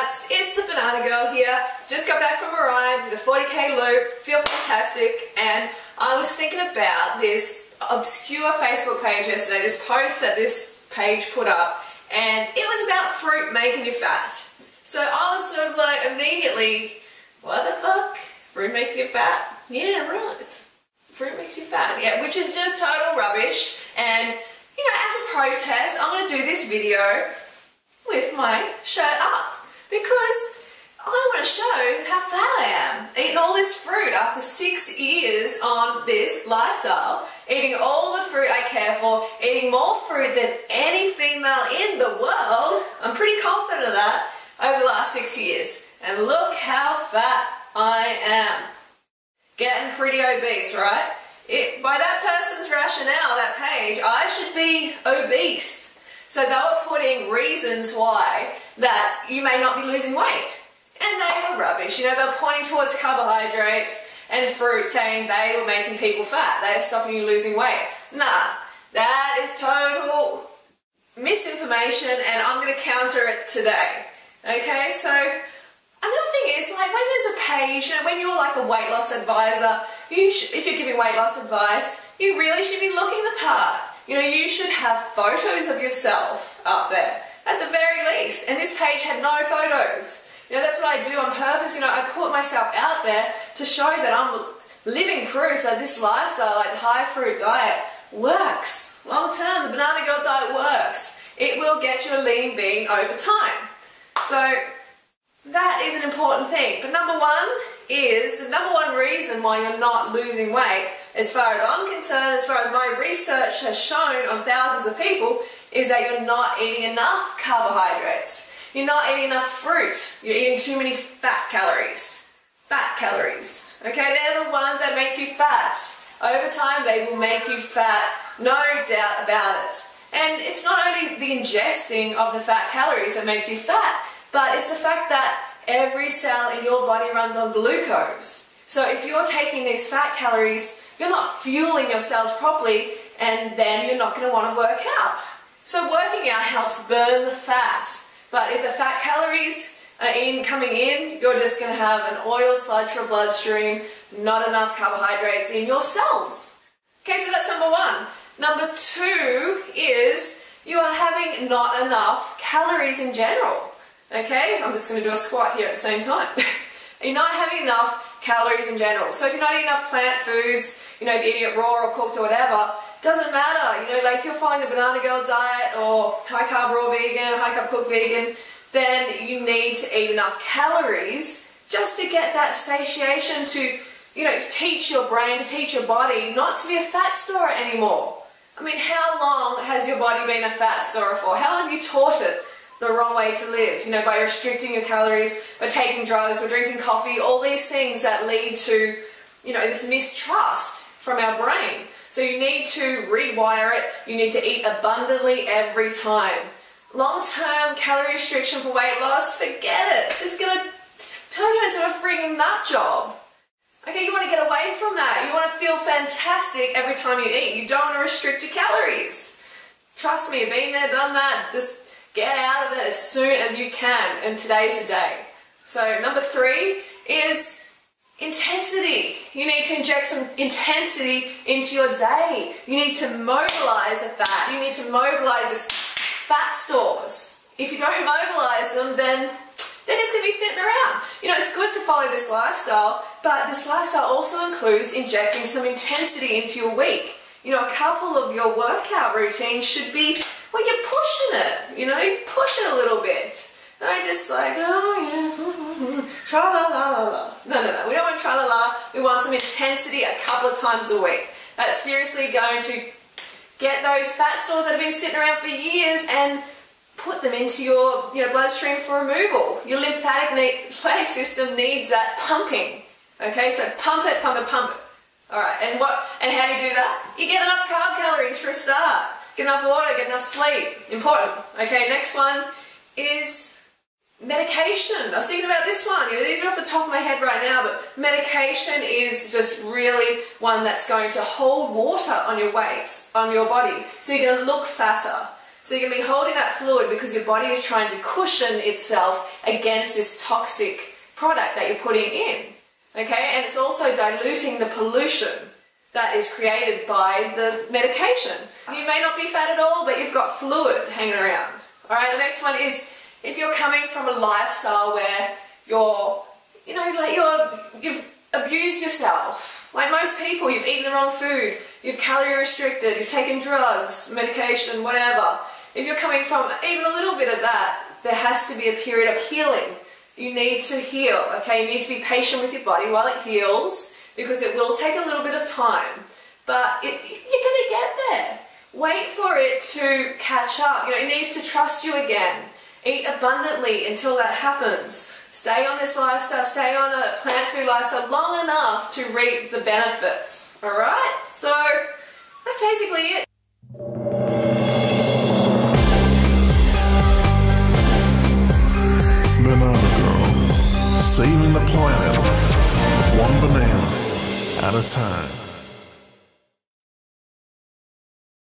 semi-rants, it's the Banana Girl here. Just got back from a ride, did a 40k loop, feel fantastic, and I was thinking about this obscure Facebook page yesterday, this post that this page put up, and it was about fruit making you fat. So I was sort of like immediately, what the fuck? Fruit makes you fat? Yeah, right. Fruit makes you fat, yeah, which is just total rubbish. And, you know, as a protest, I'm going to do this video with my shirt up because I want to show how fat I am. Eating all this fruit after 6 years on this lifestyle, eating all the fruit I care for, eating more fruit than any female in the world. I'm pretty confident of that over the last 6 years. And look how fat I am. Getting pretty obese, right? By that person's rationale, that page, I should be obese. So they were putting reasons why that you may not be losing weight. And they were rubbish. You know, they were pointing towards carbohydrates and fruit, saying they were making people fat. They are stopping you losing weight. Nah, that is total misinformation, and I'm going to counter it today. Okay, so another thing is, like, when there's a page, you know, when you're like a weight loss advisor, if you're giving weight loss advice, you really should be looking the part. You know, you should have photos of yourself up there, at the very least. And this page had no photos. You know, that's what I do on purpose. You know, I put myself out there to show that I'm living proof that this lifestyle, like the high fruit diet, works. Long term, the Banana Girl diet works. It will get you a lean bean over time. So that is an important thing. But number one is, the number one reason why you're not losing weight, as far as I'm concerned, as far as my research has shown on thousands of people, is that you're not eating enough carbohydrates. You're not eating enough fruit. You're eating too many fat calories. Fat calories. Okay, they're the ones that make you fat. Over time, they will make you fat, no doubt about it. And it's not only the ingesting of the fat calories that makes you fat, but it's the fact that every cell in your body runs on glucose. So if you're taking these fat calories, you're not fueling your cells properly, and then you're not going to want to work out. So working out helps burn the fat. But if the fat calories are coming in, you're just going to have an oil sludge for bloodstream, not enough carbohydrates in your cells. Okay, so that's number one. Number two is you are having not enough calories in general. Okay, I'm just going to do a squat here at the same time. You're not having enough calories in general. So if you're not eating enough plant foods, you know, if you're eating it raw or cooked or whatever, doesn't matter. You know, like if you're following the Banana Girl diet or high carb raw vegan, high carb cooked vegan, then you need to eat enough calories just to get that satiation to, you know, teach your brain, to teach your body not to be a fat storer anymore. I mean, how long has your body been a fat storer for? How long have you taught it the wrong way to live? You know, by restricting your calories, by taking drugs, by drinking coffee, all these things that lead to, you know, this mistrust from our brain. So you need to rewire it. You need to eat abundantly every time. Long-term calorie restriction for weight loss, forget it. It's just going to turn you into a freaking nut job. Okay, you want to get away from that. You want to feel fantastic every time you eat. You don't want to restrict your calories. Trust me, been there, done that. Just get out of it as soon as you can, and today's the day. So number three is intensity. You need to inject some intensity into your day. You need to mobilize the fat. You need to mobilize this fat stores. If you don't mobilize them, then they're just going to be sitting around. You know, it's good to follow this lifestyle, but this lifestyle also includes injecting some intensity into your week. You know, a couple of your workout routines should be, well, you're pushing it. You know, you push it a little bit. Don't just like, oh yes, tra-la-la-la-la. No. We don't want tra-la-la. We want some intensity a couple of times a week. That's seriously going to get those fat stores that have been sitting around for years and put them into your, you know, bloodstream for removal. Your lymphatic system needs that pumping. Okay, so pump it, pump it, pump it. All right, and how do you do that? You get enough carb calories for a start. Get enough water, get enough sleep. Important. Okay, next one is medication. I was thinking about this one. You know, these are off the top of my head right now, but medication is just really one that's going to hold water on your weight, on your body. So you're going to look fatter. So you're going to be holding that fluid because your body is trying to cushion itself against this toxic product that you're putting in. Okay, and it's also diluting the pollution that is created by the medication. You may not be fat at all, but you've got fluid hanging around. Alright, the next one is if you're coming from a lifestyle where you've abused yourself. Like most people, you've eaten the wrong food, you've calorie restricted, you've taken drugs, medication, whatever. If you're coming from even a little bit of that, there has to be a period of healing. You need to heal, okay? You need to be patient with your body while it heals, because it will take a little bit of time. But you're going to get there. Wait for it to catch up. It needs to trust you again. Eat abundantly until that happens. Stay on this lifestyle, stay on a plant food lifestyle long enough to reap the benefits. Alright? So, that's basically it. Saving the planet, one banana at a time.